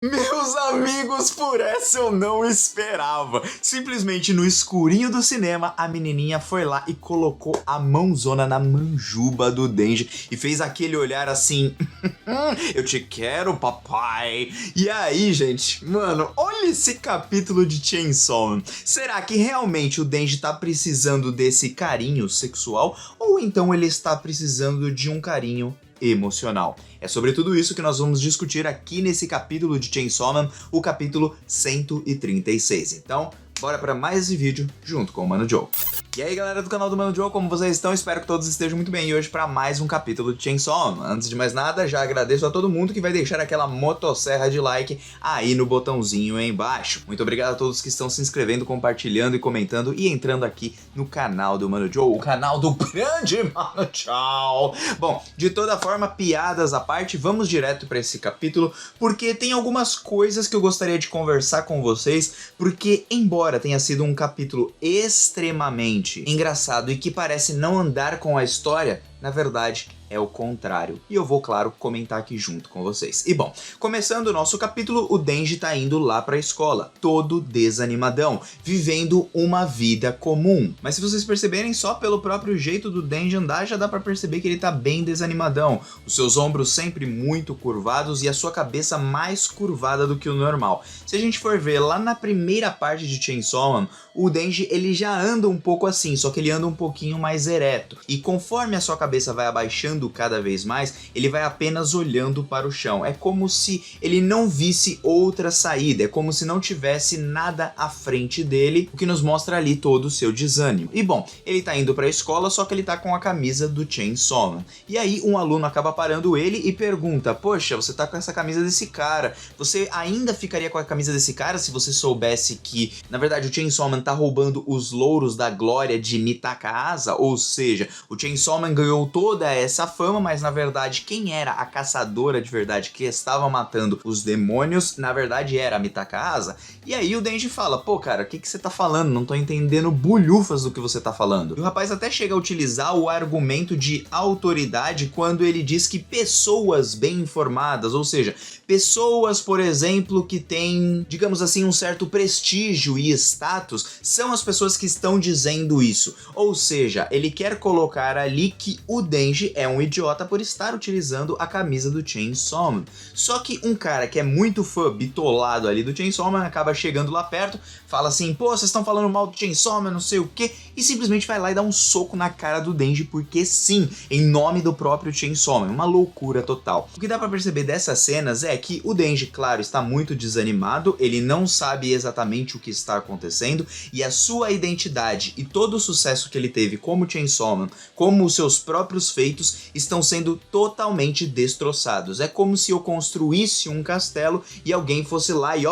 Meus amigos, por essa eu não esperava. Simplesmente no escurinho do cinema, a menininha foi lá e colocou a mãozona na manjuba do Denji e fez aquele olhar assim, eu te quero, papai. E aí, gente, mano, olha esse capítulo de Chainsaw Man. Será que realmente o Denji tá precisando desse carinho sexual ou então ele está precisando de um carinho emocional? É sobre tudo isso que nós vamos discutir aqui nesse capítulo de Chainsaw Man, o capítulo 136. Então, bora para mais esse vídeo junto com o Mano Joe. E aí, galera do canal do Mano Joe, como vocês estão? Espero que todos estejam muito bem e hoje para mais um capítulo de Chainsaw Man. Antes de mais nada, já agradeço a todo mundo que vai deixar aquela motosserra de like aí no botãozinho aí embaixo. Muito obrigado a todos que estão se inscrevendo, compartilhando e comentando e entrando aqui no canal do Mano Joe, o canal do grande Mano Tchau. Bom, de toda forma, piadas à parte, vamos direto para esse capítulo, porque tem algumas coisas que eu gostaria de conversar com vocês, porque embora tenha sido um capítulo extremamente engraçado e que parece não andar com a história, na verdade é o contrário. E eu vou, claro, comentar aqui junto com vocês. E bom, começando o nosso capítulo, o Denji tá indo lá pra escola, todo desanimadão, vivendo uma vida comum. Mas se vocês perceberem, só pelo próprio jeito do Denji andar, já dá pra perceber que ele tá bem desanimadão. Os seus ombros sempre muito curvados e a sua cabeça mais curvada do que o normal. Se a gente for ver lá na primeira parte de Chainsaw Man, o Denji ele já anda um pouco assim, só que ele anda um pouquinho mais ereto. E conforme a sua cabeça vai abaixando cada vez mais, ele vai apenas olhando para o chão. É como se ele não visse outra saída, é como se não tivesse nada à frente dele, o que nos mostra ali todo o seu desânimo. E bom, ele tá indo para a escola, só que ele tá com a camisa do Chainsaw Man. E aí um aluno acaba parando ele e pergunta: poxa, você tá com essa camisa desse cara, você ainda ficaria com a camisa desse cara se você soubesse que, na verdade, o Chainsaw Man tá roubando os louros da glória de Mitaka Asa? Ou seja, o Chainsaw Man ganhou toda essa fama, mas na verdade quem era a caçadora de verdade que estava matando os demônios, na verdade era a Mitaka Asa. E aí o Denji fala: pô cara, o que você tá falando? Não tô entendendo bulhufas do que você tá falando. E o rapaz até chega a utilizar o argumento de autoridade quando ele diz que pessoas bem informadas, ou seja, pessoas, por exemplo, que têm, digamos assim, um certo prestígio e status, são as pessoas que estão dizendo isso. Ou seja, ele quer colocar ali que o Denji é um idiota por estar utilizando a camisa do Chainsaw Man. Só que um cara que é muito fã bitolado ali do Chainsaw Man acaba chegando lá perto, fala assim: pô, vocês estão falando mal do Chainsaw Man, não sei o que, e simplesmente vai lá e dá um soco na cara do Denji, porque sim, em nome do próprio Chainsaw Man. Uma loucura total. O que dá pra perceber dessas cenas é que o Denji, claro, está muito desanimado, ele não sabe exatamente o que está acontecendo, e a sua identidade e todo o sucesso que ele teve como Chainsaw Man, como os seus próprios feitos, estão sendo totalmente destroçados. É como se eu construísse um castelo e alguém fosse lá e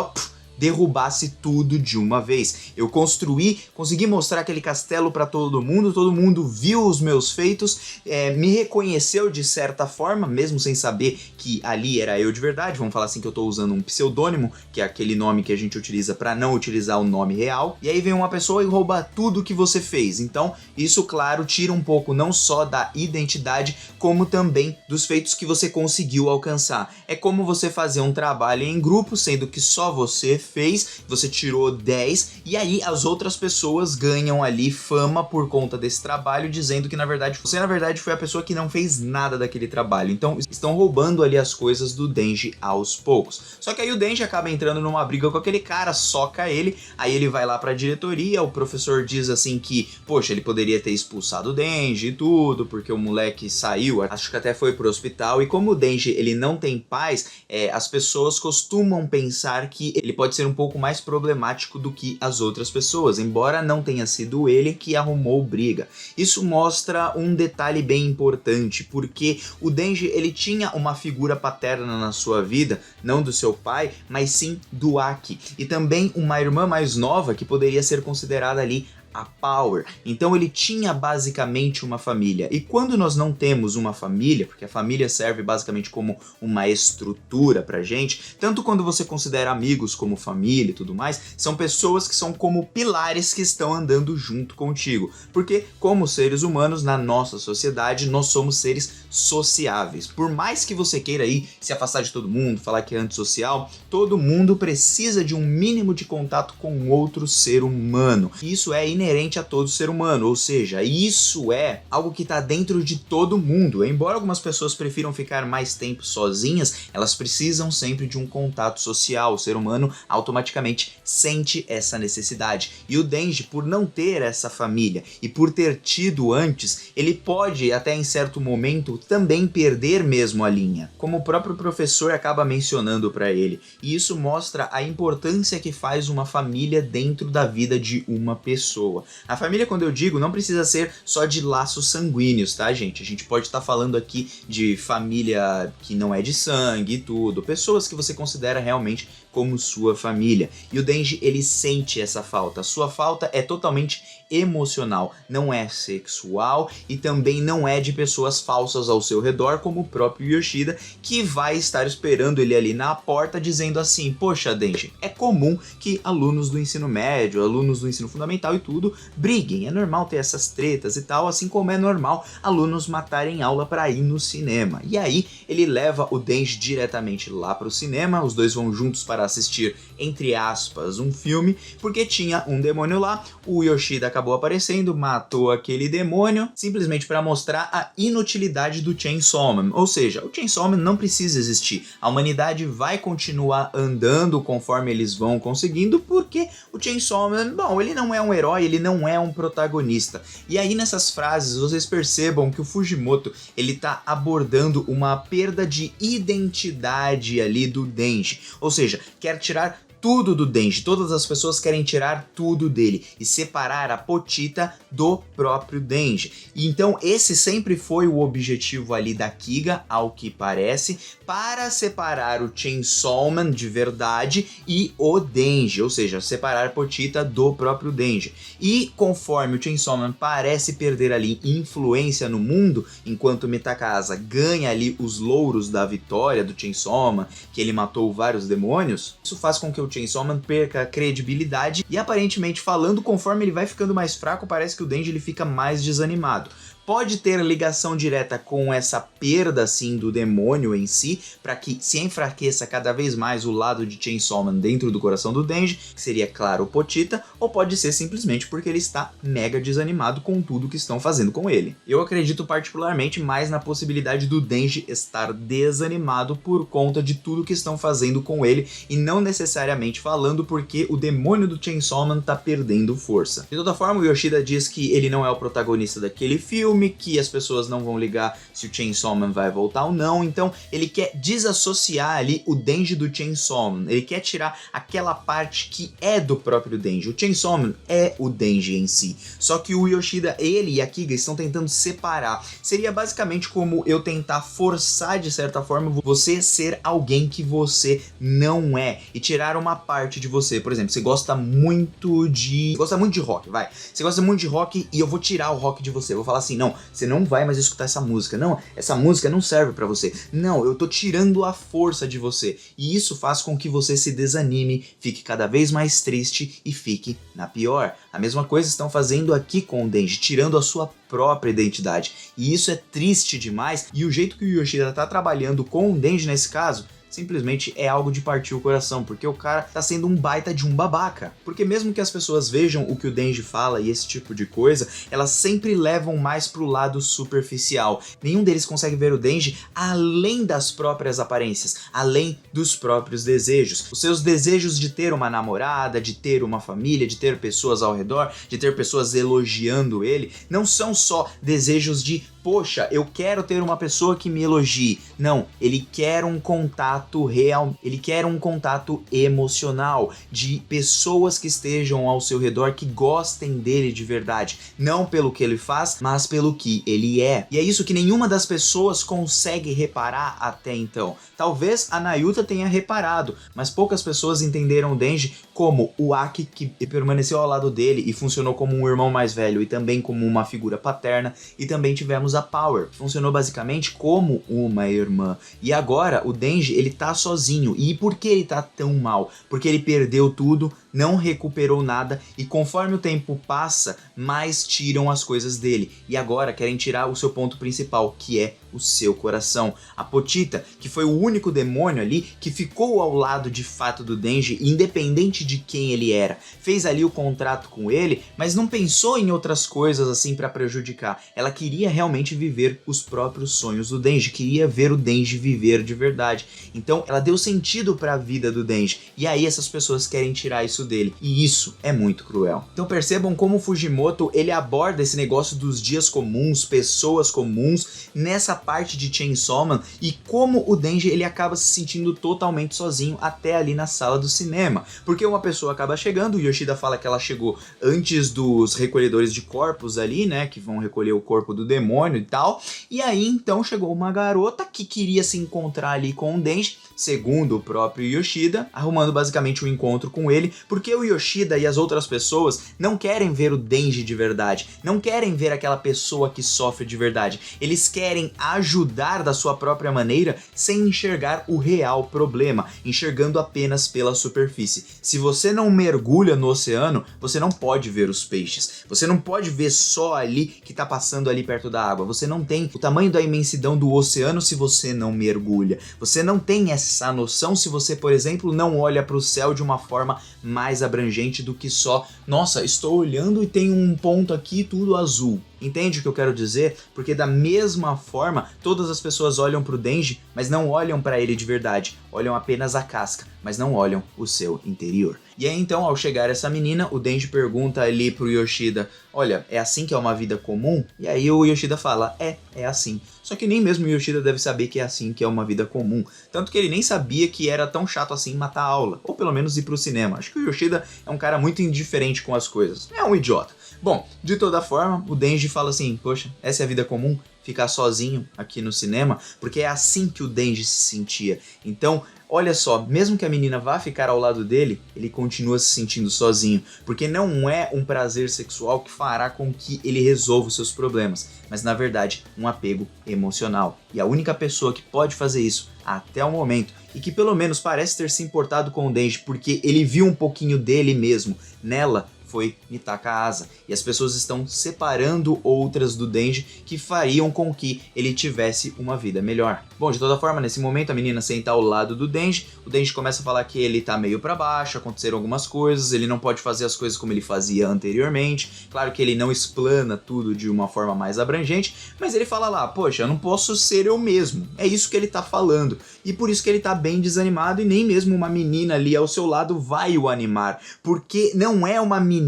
derrubasse tudo de uma vez. Eu consegui mostrar aquele castelo para todo mundo viu os meus feitos, me reconheceu de certa forma, mesmo sem saber que ali era eu de verdade. Vamos falar assim que eu tô usando um pseudônimo, que é aquele nome que a gente utiliza para não utilizar o nome real, e aí vem uma pessoa e rouba tudo que você fez. Então isso, claro, tira um pouco não só da identidade, como também dos feitos que você conseguiu alcançar. É como você fazer um trabalho em grupo, sendo que só você fez, você tirou 10, e aí as outras pessoas ganham ali fama por conta desse trabalho, dizendo que na verdade você foi a pessoa que não fez nada daquele trabalho. Então estão roubando ali as coisas do Denji aos poucos. Só que aí o Denji acaba entrando numa briga com aquele cara, soca ele, aí ele vai lá pra diretoria, o professor diz assim que, poxa, ele poderia ter expulsado o Denji e tudo, porque o moleque saiu, acho que até foi pro hospital, e como o Denji ele não tem paz, as pessoas costumam pensar que ele pode ser um pouco mais problemático do que as outras pessoas, embora não tenha sido ele que arrumou briga. Isso mostra um detalhe bem importante, porque o Denji ele tinha uma figura paterna na sua vida, não do seu pai, mas sim do Aki, e também uma irmã mais nova que poderia ser considerada ali a Power. Então ele tinha basicamente uma família. E quando nós não temos uma família, porque a família serve basicamente como uma estrutura pra gente, tanto quando você considera amigos como família e tudo mais, são pessoas que são como pilares que estão andando junto contigo. Porque como seres humanos, na nossa sociedade, nós somos seres sociáveis. Por mais que você queira aí se afastar de todo mundo, falar que é antissocial, todo mundo precisa de um mínimo de contato com outro ser humano. Isso é inerente a todo ser humano, ou seja, isso é algo que está dentro de todo mundo. Embora algumas pessoas prefiram ficar mais tempo sozinhas, elas precisam sempre de um contato social. O ser humano automaticamente sente essa necessidade. E o Denji, por não ter essa família e por ter tido antes, ele pode até em certo momento também perder mesmo a linha, como o próprio professor acaba mencionando para ele. E isso mostra a importância que faz uma família dentro da vida de uma pessoa. A família, quando eu digo, não precisa ser só de laços sanguíneos, tá, gente? A gente pode estar falando aqui de família que não é de sangue e tudo, pessoas que você considera realmente como sua família. E o Denji, ele sente essa falta. A sua falta é totalmente emocional, não é sexual e também não é de pessoas falsas ao seu redor, como o próprio Yoshida, que vai estar esperando ele ali na porta dizendo assim: poxa, Denji, é comum que alunos do ensino médio, alunos do ensino fundamental e tudo briguem, é normal ter essas tretas e tal, assim como é normal alunos matarem aula para ir no cinema. E aí ele leva o Denji diretamente lá para o cinema, os dois vão juntos para assistir, entre aspas, um filme, porque tinha um demônio lá, o Yoshida acabou aparecendo, matou aquele demônio, simplesmente para mostrar a inutilidade do Chainsaw Man. Ou seja, o Chainsaw Man não precisa existir, a humanidade vai continuar andando conforme eles vão conseguindo, porque o Chainsaw Man, bom, ele não é um herói, ele não é um protagonista. E aí nessas frases vocês percebam que o Fujimoto, ele tá abordando uma perda de identidade ali do Denji, ou seja, quer tirar tudo do Denji, todas as pessoas querem tirar tudo dele e separar a Pochita do próprio Denji. E então esse sempre foi o objetivo ali da Kiga, ao que parece, para separar o Chainsaw Man de verdade e o Denji, ou seja, separar a Pochita do próprio Denji. E conforme o Chainsaw Man parece perder ali influência no mundo, enquanto Metakasa ganha ali os louros da vitória do Chainsaw Man, que ele matou vários demônios, isso faz com que o Chainsaw Man perca a credibilidade e aparentemente falando, conforme ele vai ficando mais fraco, parece que o Denji ele fica mais desanimado. Pode ter ligação direta com essa perda assim do demônio em si, para que se enfraqueça cada vez mais o lado de Chainsaw Man dentro do coração do Denji, que seria, claro, o Pochita, ou pode ser simplesmente porque ele está mega desanimado com tudo que estão fazendo com ele. Eu acredito particularmente mais na possibilidade do Denji estar desanimado por conta de tudo que estão fazendo com ele, e não necessariamente falando porque o demônio do Chainsaw Man tá perdendo força. De toda forma, o Yoshida diz que ele não é o protagonista daquele filme, que as pessoas não vão ligar se o Chainsaw Man vai voltar ou não, então ele quer desassociar ali o Denji do Chainsaw Man, ele quer tirar aquela parte que é do próprio Denji. O Chainsaw Man é o Denji em si, só que o Yoshida, ele e a Kiga estão tentando separar. Seria basicamente como eu tentar forçar de certa forma você ser alguém que você não é e tirar uma parte de você. Por exemplo, você gosta muito de rock, vai. Você gosta muito de rock e eu vou tirar o rock de você. Eu vou falar assim: não, você não vai mais escutar essa música. Não, essa música não serve pra você. Não, eu tô tirando a força de você. E isso faz com que você se desanime, fique cada vez mais triste e fique na pior. A mesma coisa estão fazendo aqui com o Denji, tirando a sua própria identidade. E isso é triste demais. E o jeito que o Yoshida tá trabalhando com o Denji nesse caso simplesmente é algo de partir o coração, porque o cara tá sendo um baita de um babaca. Porque mesmo que as pessoas vejam o que o Denji fala e esse tipo de coisa, elas sempre levam mais pro lado superficial. Nenhum deles consegue ver o Denji além das próprias aparências, além dos próprios desejos. Os seus desejos de ter uma namorada, de ter uma família, de ter pessoas ao redor, de ter pessoas elogiando ele, não são só desejos de poxa, eu quero ter uma pessoa que me elogie. Não, ele quer um contato real, ele quer um contato emocional de pessoas que estejam ao seu redor, que gostem dele de verdade. Não pelo que ele faz, mas pelo que ele é. E é isso que nenhuma das pessoas consegue reparar até então. Talvez a Nayuta tenha reparado, mas poucas pessoas entenderam o Denji como o Aki, que permaneceu ao lado dele e funcionou como um irmão mais velho e também como uma figura paterna, e também tivemos a Power, que funcionou basicamente como uma irmã. E agora o Denji, ele tá sozinho. E por que ele tá tão mal? Porque ele perdeu tudo, não recuperou nada, e conforme o tempo passa, mais tiram as coisas dele. E agora querem tirar o seu ponto principal, que é o seu coração. A Pochita, que foi o único demônio ali que ficou ao lado de fato do Denji, independente de quem ele era, fez ali o contrato com ele, mas não pensou em outras coisas assim pra prejudicar. Ela queria realmente viver os próprios sonhos do Denji, queria ver o Denji viver de verdade. Então ela deu sentido pra vida do Denji, e aí essas pessoas querem tirar isso dele, e isso é muito cruel. Então percebam como o Fujimoto, ele aborda esse negócio dos dias comuns, pessoas comuns, nessa parte de Chainsaw Man, e como o Denji, ele acaba se sentindo totalmente sozinho até ali na sala do cinema, porque uma pessoa acaba chegando, o Yoshida fala que ela chegou antes dos recolhedores de corpos ali, né, que vão recolher o corpo do demônio e tal, e aí então chegou uma garota que queria se encontrar ali com o Denji, segundo o próprio Yoshida, arrumando basicamente um encontro com ele, porque o Yoshida e as outras pessoas não querem ver o Denji de verdade, não querem ver aquela pessoa que sofre de verdade, eles querem ajudar da sua própria maneira, sem enxergar o real problema, enxergando apenas pela superfície. Se você não mergulha no oceano, você não pode ver os peixes, você não pode ver só ali que tá passando ali perto da água, você não tem o tamanho da imensidão do oceano se você não mergulha, você não tem essa noção se você, por exemplo, não olha para o céu de uma forma mais abrangente do que só, nossa, estou olhando e tem um ponto aqui tudo azul. Entende o que eu quero dizer? Porque da mesma forma, todas as pessoas olham pro Denji, mas não olham pra ele de verdade, olham apenas a casca, mas não olham o seu interior. E aí então, ao chegar essa menina, o Denji pergunta ali pro Yoshida, olha, é assim que é uma vida comum? E aí o Yoshida fala, é assim. Só que nem mesmo o Yoshida deve saber que é assim que é uma vida comum. Tanto que ele nem sabia que era tão chato assim matar a aula, ou pelo menos ir pro cinema. Acho que o Yoshida é um cara muito indiferente com as coisas, é um idiota. Bom, de toda forma, o Denji fala assim, poxa, essa é a vida comum? Ficar sozinho aqui no cinema? Porque é assim que o Denji se sentia. Então, olha só, mesmo que a menina vá ficar ao lado dele, ele continua se sentindo sozinho, porque não é um prazer sexual que fará com que ele resolva os seus problemas, mas na verdade um apego emocional. E a única pessoa que pode fazer isso até o momento, e que pelo menos parece ter se importado com o Denji porque ele viu um pouquinho dele mesmo nela, foi Mitaka Asa, e as pessoas estão separando outras do Denji que fariam com que ele tivesse uma vida melhor. Bom, de toda forma, nesse momento a menina senta ao lado do Denji, o Denji começa a falar que ele tá meio pra baixo, aconteceram algumas coisas, ele não pode fazer as coisas como ele fazia anteriormente, claro que ele não explana tudo de uma forma mais abrangente, mas ele fala lá, poxa, eu não posso ser eu mesmo, é isso que ele tá falando, e por isso que ele tá bem desanimado e nem mesmo uma menina ali ao seu lado vai o animar, porque não é uma menina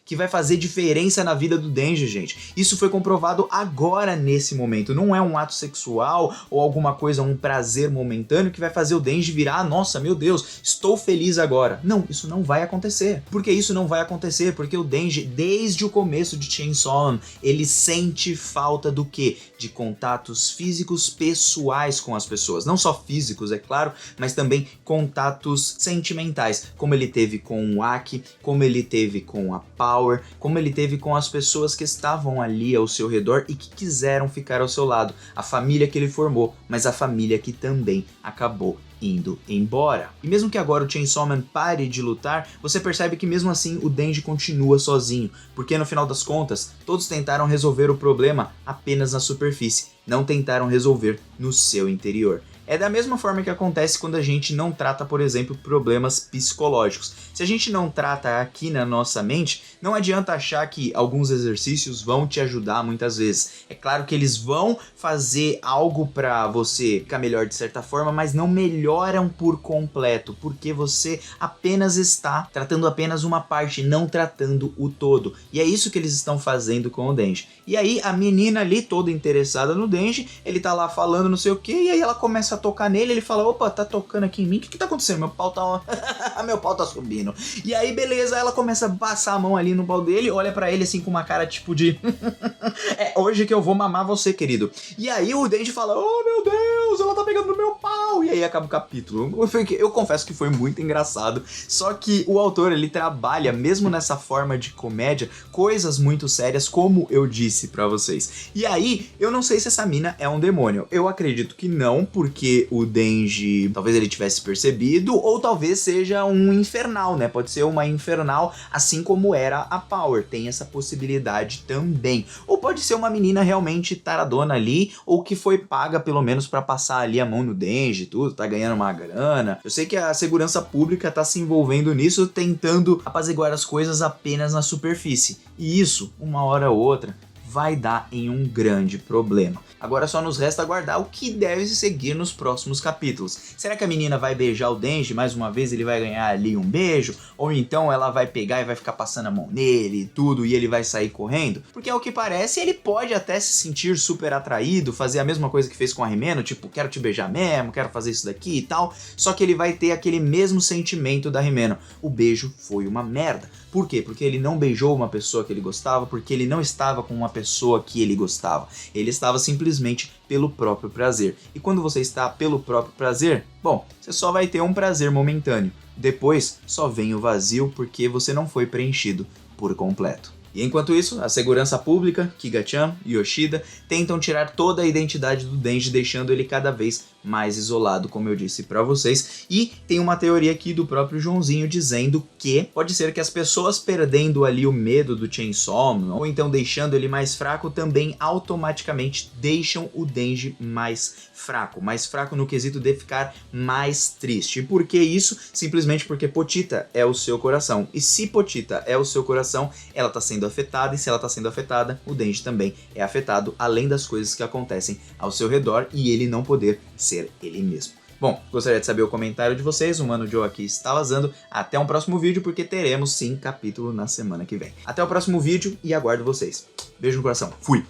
que vai fazer diferença na vida do Denji, gente. Isso foi comprovado agora, nesse momento. Não é um ato sexual ou alguma coisa, um prazer momentâneo que vai fazer o Denji virar, nossa, meu Deus, estou feliz agora. Não, isso não vai acontecer. Por que isso não vai acontecer? Porque o Denji, desde o começo de Chainsaw Man, ele sente falta do quê? De contatos físicos pessoais com as pessoas. Não só físicos, é claro, mas também contatos sentimentais, como ele teve com o Aki, como ele teve com a Power, como ele teve com as pessoas que estavam ali ao seu redor e que quiseram ficar ao seu lado, a família que ele formou, mas a família que também acabou indo embora. E mesmo que agora o Chainsaw Man pare de lutar, você percebe que mesmo assim o Denji continua sozinho, porque no final das contas, todos tentaram resolver o problema apenas na superfície, não tentaram resolver no seu interior. É da mesma forma que acontece quando a gente não trata, por exemplo, problemas psicológicos. Se a gente não trata aqui na nossa mente, não adianta achar que alguns exercícios vão te ajudar muitas vezes. É claro que eles vão fazer algo para você ficar melhor de certa forma, mas não melhoram por completo, porque você apenas está tratando apenas uma parte, não tratando o todo. E é isso que eles estão fazendo com o Denji. E aí a menina ali, toda interessada no Denji, ele tá lá falando não sei o que, e aí ela começa a tocar nele, ele fala, opa, tá tocando aqui em mim, o que tá acontecendo? Meu pau tá... meu pau tá subindo. E aí, beleza, ela começa a passar a mão ali no pau dele, olha pra ele assim com uma cara tipo de... é hoje que eu vou mamar você, querido. E aí o Denji fala, oh meu Deus, ela tá pegando no meu pau. E aí acaba o capítulo. Eu confesso que foi muito engraçado, só que o autor, ele trabalha, mesmo nessa forma de comédia, coisas muito sérias, como eu disse pra vocês. E aí, eu não sei se essa mina é um demônio. Eu acredito que não, porque o Denji, talvez ele tivesse percebido, ou talvez seja um infernal, né? Pode ser uma infernal, assim como era a Power. Tem essa possibilidade também. Ou pode ser uma menina realmente taradona ali, ou que foi paga pelo menos pra passar ali a mão no Denji e tudo, tá ganhando uma grana. Eu sei que a segurança pública tá se envolvendo nisso, tentando apaziguar as coisas apenas na superfície. E isso, uma hora ou outra, vai dar em um grande problema. Agora só nos resta aguardar o que deve se seguir nos próximos capítulos. Será que a menina vai beijar o Denji mais uma vez, ele vai ganhar ali um beijo? Ou então ela vai pegar e vai ficar passando a mão nele e tudo, e ele vai sair correndo? Porque ao que parece, ele pode até se sentir super atraído, fazer a mesma coisa que fez com a Rimeno, tipo, quero te beijar mesmo, quero fazer isso daqui e tal, só que ele vai ter aquele mesmo sentimento da Rimeno. O beijo foi uma merda. Por quê? Porque ele não beijou uma pessoa que ele gostava, porque ele não estava com uma pessoa que ele gostava. Ele estava simplesmente pelo próprio prazer. E quando você está pelo próprio prazer, bom, você só vai ter um prazer momentâneo. Depois só vem o vazio porque você não foi preenchido por completo. E enquanto isso, a segurança pública, Kiga-chan e Yoshida tentam tirar toda a identidade do Denji, deixando ele cada vez mais isolado, como eu disse pra vocês. E tem uma teoria aqui do próprio Joãozinho dizendo que pode ser que as pessoas perdendo ali o medo do Chainsaw, ou então deixando ele mais fraco, também automaticamente deixam o Denji mais fraco no quesito de ficar mais triste. E por que isso? Simplesmente porque Potita é o seu coração. E se Potita é o seu coração, ela tá sendo afetada, e se ela tá sendo afetada, o Denji também é afetado, além das coisas que acontecem ao seu redor e ele não poder ser ele mesmo. Bom, gostaria de saber o comentário de vocês, o Mano Joe aqui está vazando. Até um próximo vídeo, porque teremos sim capítulo na semana que vem. Até o próximo vídeo e aguardo vocês. Beijo no coração, fui!